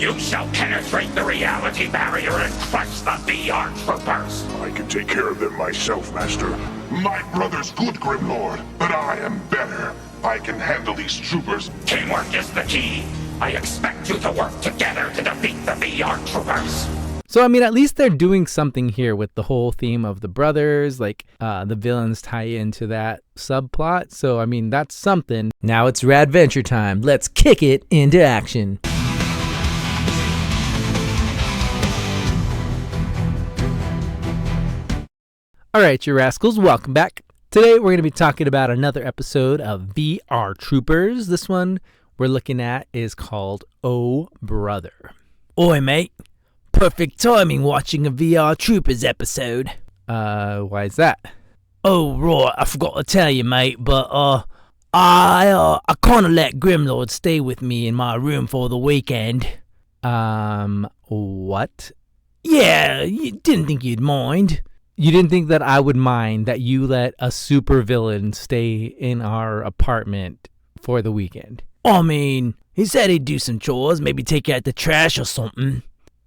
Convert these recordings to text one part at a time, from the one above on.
You shall penetrate the reality barrier and crush the VR troopers. I can take care of them myself, Master. My brother's good, Grimlord, but I am better. I can handle these troopers. Teamwork is the key. I expect you to work together to defeat the VR troopers. So, I mean, at least they're doing something here with the whole theme of the brothers, like the villains tie into that subplot. So, I mean, that's something. Now it's Radventure time. Let's kick it into action. All right, you rascals, welcome back. Today, we're going to be talking about another episode of VR Troopers. This one we're looking at is called Oh Brother. Oi, mate. Perfect timing watching a VR Troopers episode. Why is that? Oh, right, I forgot to tell you, mate, but, I kinda let Grimlord stay with me in my room for the weekend. What? Yeah, you didn't think you'd mind. You didn't think that I would mind that you let a supervillain stay in our apartment for the weekend? I mean, he said he'd do some chores, maybe take out the trash or something.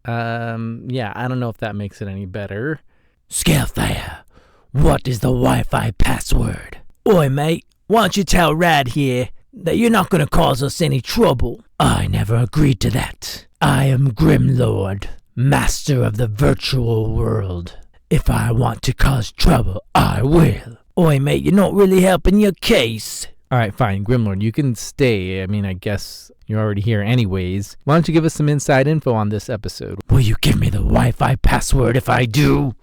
Yeah, I don't know if that makes it any better. Scalefire, what is the Wi-Fi password? Oi, mate, why don't you tell Rad here that you're not gonna cause us any trouble? I never agreed to that. I am Grimlord, master of the virtual world. If I want to cause trouble, I will. Oi, mate, you're not really helping your case. All right, fine, Grimlord, you can stay. I mean, I guess you're already here anyways. Why don't you give us some inside info on this episode? Will you give me the Wi-Fi password if I do?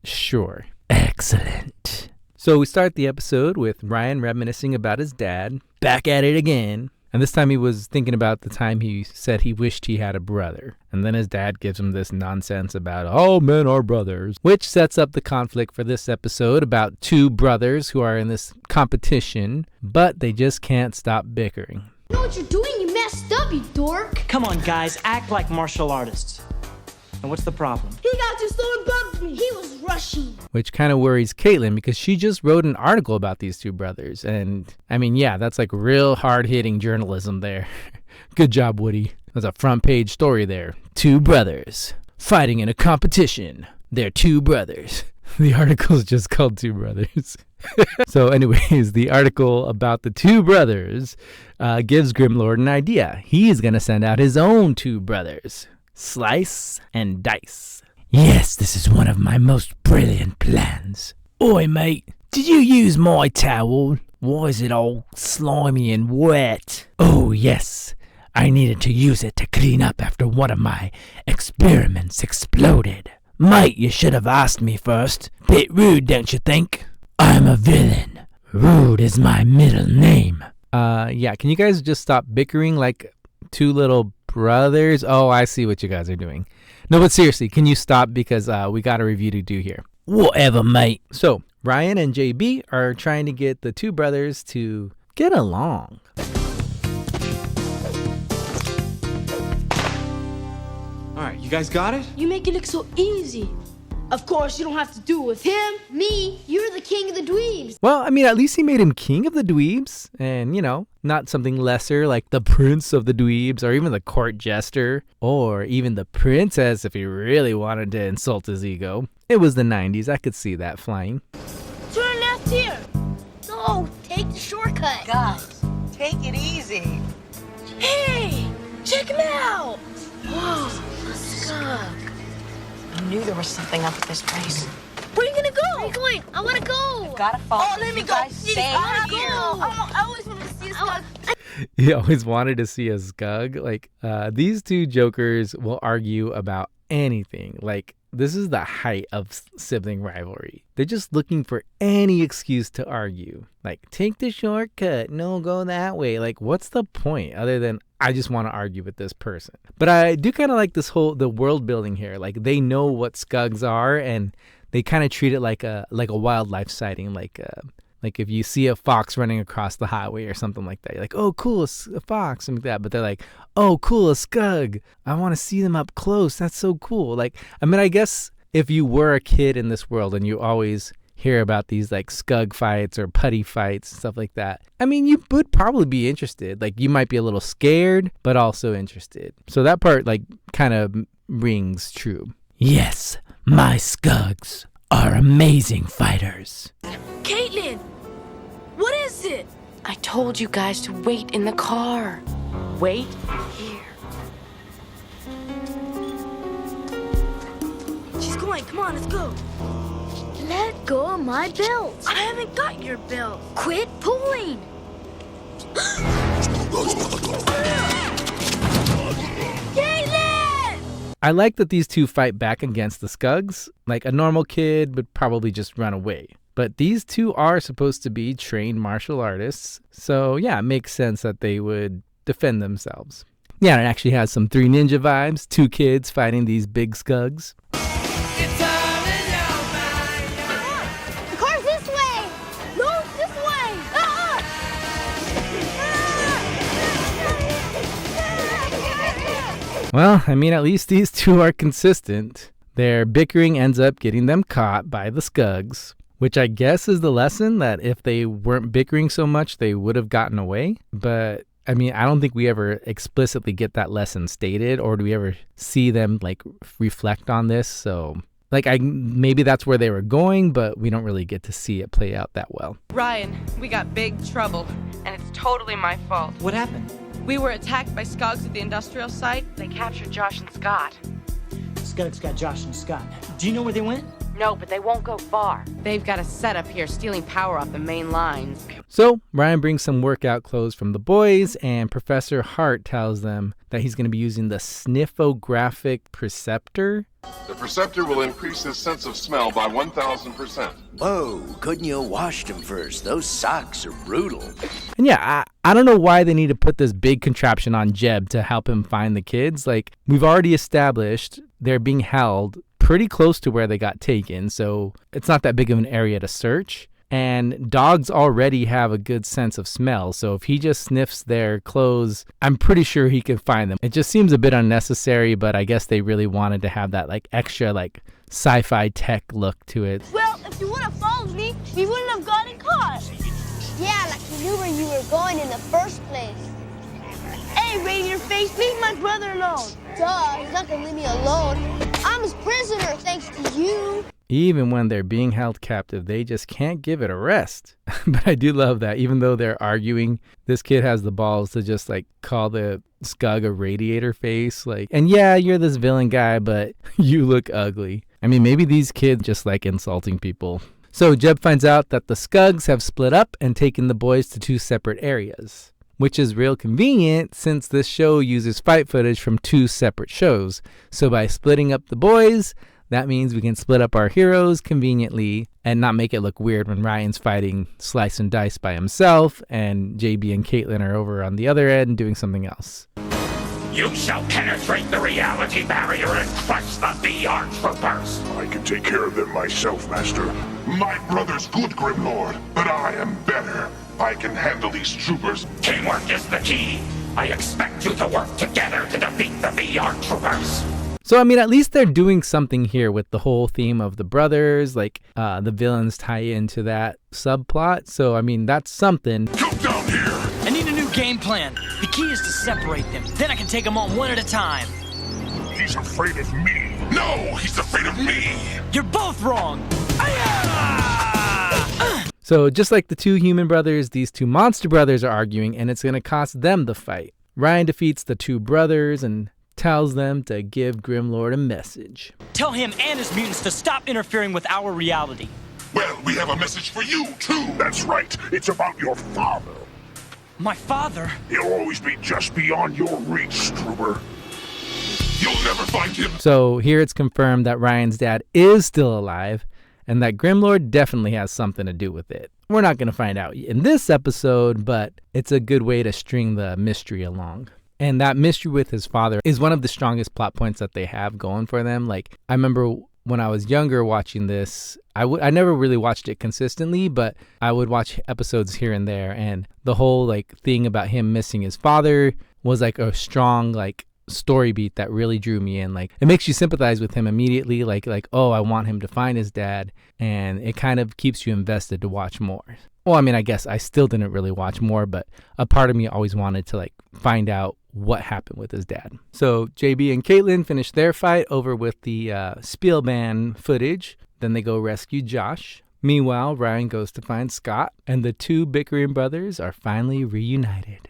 Sure. Excellent. So we start the episode with Ryan reminiscing about his dad. Back at it again. And this time he was thinking about the time he said he wished he had a brother. And then his dad gives him this nonsense about all men are brothers, which sets up the conflict for this episode about two brothers who are in this competition, but they just can't stop bickering. You know what you're doing? You messed up, you dork. Come on, guys, act like martial artists. And what's the problem? He got too slow and bumped me. He was rushing. Which kind of worries Caitlin because she just wrote an article about these two brothers. And I mean, yeah, that's like real hard-hitting journalism there. Good job, Woody. There's a front page story there. Two brothers fighting in a competition. They're two brothers. The article is just called Two Brothers. So anyways, the article about the two brothers gives Grimlord an idea. He's going to send out his own two brothers. Slice and Dice. Yes, this is one of my most brilliant plans. Oi, mate, did you use my towel? Why is it all slimy and wet? Oh, yes. I needed to use it to clean up after one of my experiments exploded. Mate, you should have asked me first. Bit rude, don't you think? I'm a villain. Rude is my middle name. Yeah, can you guys just stop bickering like two little brothers? Oh, I see what you guys are doing. No, but seriously, can you stop because we got a review to do here. Whatever, mate. So, Ryan and JB are trying to get the two brothers to get along. All right, you guys got it? You make it look so easy. Of course, you don't have to do it with him. Me, you're the king of the dweebs. Well, I mean, at least he made him king of the dweebs. And, you know, not something lesser like the prince of the dweebs or even the court jester or even the princess if he really wanted to insult his ego. It was the 90s. I could see that flying. Turn left here. No, take the shortcut. Guys, take it easy. Hey, check him out. Whoa, a skunk. I knew there was something up with this place. Where are you gonna go? Where are you going? I wanna go. Gotta follow. Oh, let me go. Stay I wanna here. go. I always wanted to see a skunk. He always wanted to see a skug. Like, these two jokers will argue about anything. Like, this is the height of sibling rivalry. They're just looking for any excuse to argue. Like, take the shortcut. No, go that way. Like, what's the point other than I just want to argue with this person? But I do kind of like the world building here. Like, they know what skugs are and they kind of treat it like a wildlife sighting. Like if you see a fox running across the highway or something like that, you're like, oh, cool, a fox, something like that. But they're like, oh, cool, a skug. I want to see them up close. That's so cool. Like, I mean, I guess if you were a kid in this world and you always hear about these like scug fights or putty fights, stuff like that. I mean, you would probably be interested. Like, you might be a little scared, but also interested. So that part like kind of rings true. Yes, my scugs are amazing fighters. Caitlin, what is it? I told you guys to wait in the car. Wait here. She's going. Come on, let's go. Let go of my belt. I haven't got your belt. Quit pulling. Caitlin! I like that these two fight back against the Scugs. Like, a normal kid would probably just run away. But these two are supposed to be trained martial artists. So, yeah, it makes sense that they would defend themselves. Yeah, it actually has some Three Ninja vibes. Two kids fighting these big Scugs. The car's this way. No, this way. Well, I mean, at least these two are consistent. Their bickering ends up getting them caught by the Scugs, which I guess is the lesson that if they weren't bickering so much, they would have gotten away. But I mean, I don't think we ever explicitly get that lesson stated, or do we ever see them like reflect on this? So like, maybe that's where they were going, but we don't really get to see it play out that well. Ryan, we got big trouble, and it's totally my fault. What happened? We were attacked by Scogs at the industrial site. They captured Josh and Scott. Scugs got Josh and Scott. Do you know where they went? No, but they won't go far. They've got a setup here stealing power off the main lines. So Ryan brings some workout clothes from the boys, and Professor Hart tells them that he's going to be using the sniffographic perceptor. The Perceptor will increase his sense of smell by 1,000%. Whoa, couldn't you have washed them first? Those socks are brutal. And yeah, I don't know why they need to put this big contraption on Jeb to help him find the kids. Like, we've already established they're being held pretty close to where they got taken, so it's not that big of an area to search. And dogs already have a good sense of smell, so if he just sniffs their clothes, I'm pretty sure he can find them. It just seems a bit unnecessary, but I guess they really wanted to have that like extra like sci-fi tech look to it. Well, if you would have followed me, we wouldn't have gotten caught. Yeah, like you knew where you were going in the first place. Hey, reindeer face, leave my brother alone. Duh, he's not gonna leave me alone. I'm his prisoner, thanks to you. Even when they're being held captive, they just can't give it a rest. But I do love that even though they're arguing, this kid has the balls to just like call the Scug a radiator face. Like, and yeah, you're this villain guy, but you look ugly. I mean, maybe these kids just like insulting people. So Jeb finds out that the Scugs have split up and taken the boys to two separate areas, which is real convenient since this show uses fight footage from two separate shows. So by splitting up the boys, that means we can split up our heroes conveniently and not make it look weird when Ryan's fighting Slice and Dice by himself and JB and Caitlin are over on the other end doing something else. You shall penetrate the reality barrier and crush the VR troopers. I can take care of them myself, Master. My brother's good, Grimlord, but I am better. I can handle these troopers. Teamwork is the key. I expect you to work together to defeat the VR troopers. So, I mean, at least they're doing something here with the whole theme of the brothers, like the villains tie into that subplot. So, I mean, that's something. Come down here! I need a new game plan. The key is to separate them. Then I can take them on one at a time. He's afraid of me. No, he's afraid of me. You're both wrong. So, just like the two human brothers, these two monster brothers are arguing, and it's going to cost them the fight. Ryan defeats the two brothers and tells them to give Grimlord a message. Tell him and his mutants to stop interfering with our reality. Well, we have a message for you, too. That's right. It's about your father. My father? He'll always be just beyond your reach, Trooper. You'll never find him. So here it's confirmed that Ryan's dad is still alive and that Grimlord definitely has something to do with it. We're not going to find out in this episode, but it's a good way to string the mystery along. And that mystery with his father is one of the strongest plot points that they have going for them. Like, I remember when I was younger watching this, I never really watched it consistently, but I would watch episodes here and there. And the whole like thing about him missing his father was like a strong like story beat that really drew me in. Like, it makes you sympathize with him immediately. Like, oh, I want him to find his dad. And it kind of keeps you invested to watch more. Well, I mean, I guess I still didn't really watch more, but a part of me always wanted to like find out what happened with his dad. So JB and Caitlin finish their fight over with the Spielman footage. Then they go rescue Josh. Meanwhile, Ryan goes to find Scott, and the two bickering brothers are finally reunited.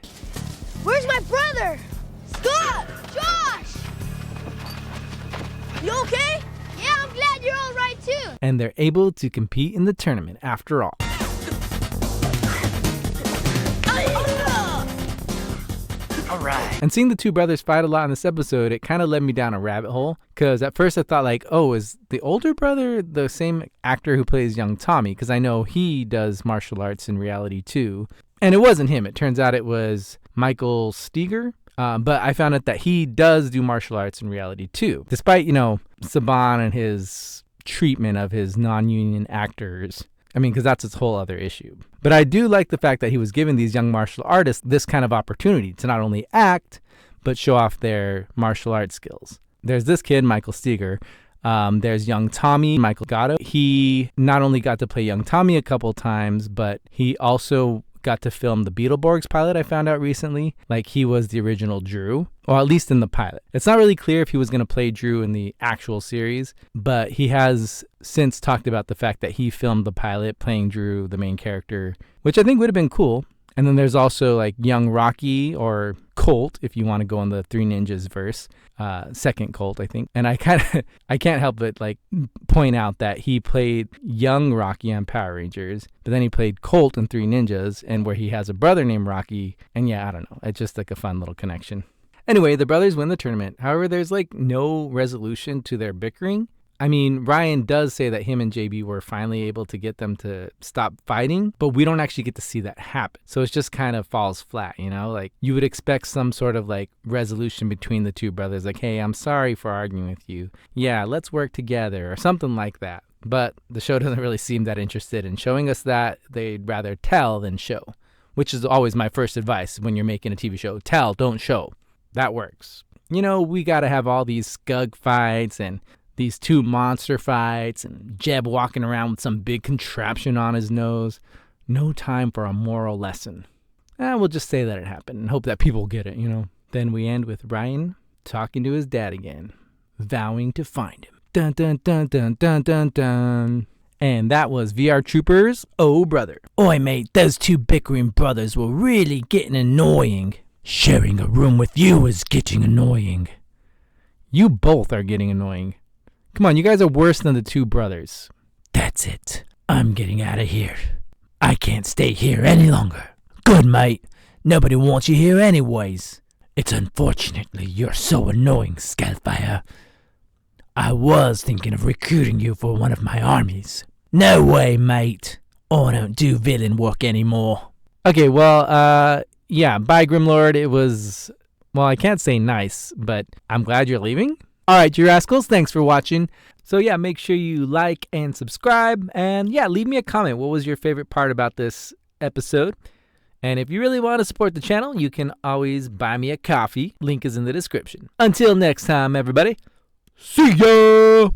Where's my brother? Scott! Josh! You okay? Yeah, I'm glad you're all right too. And they're able to compete in the tournament after all. All right. And seeing the two brothers fight a lot in this episode, it kind of led me down a rabbit hole. Because at first I thought like, oh, is the older brother the same actor who plays young Tommy? Because I know he does martial arts in reality too. And it wasn't him. It turns out it was Michael Steger. But I found out that he does do martial arts in reality too. Despite, Saban and his treatment of his non-union actors. I mean, because that's its whole other issue. But I do like the fact that he was giving these young martial artists this kind of opportunity to not only act, but show off their martial arts skills. There's this kid, Michael Steger. There's young Tommy, Michael Gatto. He not only got to play young Tommy a couple times, but he also got to film the Beetleborgs pilot I found out recently. Like, he was the original Drew, or at least in the pilot. It's not really clear if he was going to play Drew in the actual series, but he has since talked about the fact that he filmed the pilot playing Drew, the main character, which I think would have been cool. And then there's also like young Rocky, or Colt, if you want to go in the Three Ninjas verse, second Colt, I think. And I can't help but like point out that he played young Rocky on Power Rangers, but then he played Colt in Three Ninjas, and where he has a brother named Rocky. And yeah, I don't know. It's just like a fun little connection. Anyway, the brothers win the tournament. However, there's like no resolution to their bickering. I mean, Ryan does say that him and JB were finally able to get them to stop fighting, but we don't actually get to see that happen. So it just kind of falls flat, Like, you would expect some sort of like resolution between the two brothers, like, hey, I'm sorry for arguing with you. Yeah, let's work together, or something like that. But the show doesn't really seem that interested in showing us that. They'd rather tell than show, which is always my first advice when you're making a TV show. Tell, don't show. That works. We got to have all these skug fights and these two monster fights and Jeb walking around with some big contraption on his nose. No time for a moral lesson. We'll just say that it happened and hope that people get it, Then we end with Ryan talking to his dad again, vowing to find him. Dun dun dun dun dun dun dun. And that was VR Troopers, Oh Brother. Oi mate, those two bickering brothers were really getting annoying. Sharing a room with you is getting annoying. You both are getting annoying. Come on, you guys are worse than the two brothers. That's it. I'm getting out of here. I can't stay here any longer. Good, mate. Nobody wants you here anyways. It's unfortunately you're so annoying, Scalfire. I was thinking of recruiting you for one of my armies. No way, mate. I don't do villain work anymore. Okay, well, yeah, bye, Grimlord. It was, well, I can't say nice, but I'm glad you're leaving. All right, you rascals, thanks for watching. So yeah, make sure you like and subscribe. And yeah, leave me a comment. What was your favorite part about this episode? And if you really want to support the channel, you can always buy me a coffee. Link is in the description. Until next time, everybody. See ya!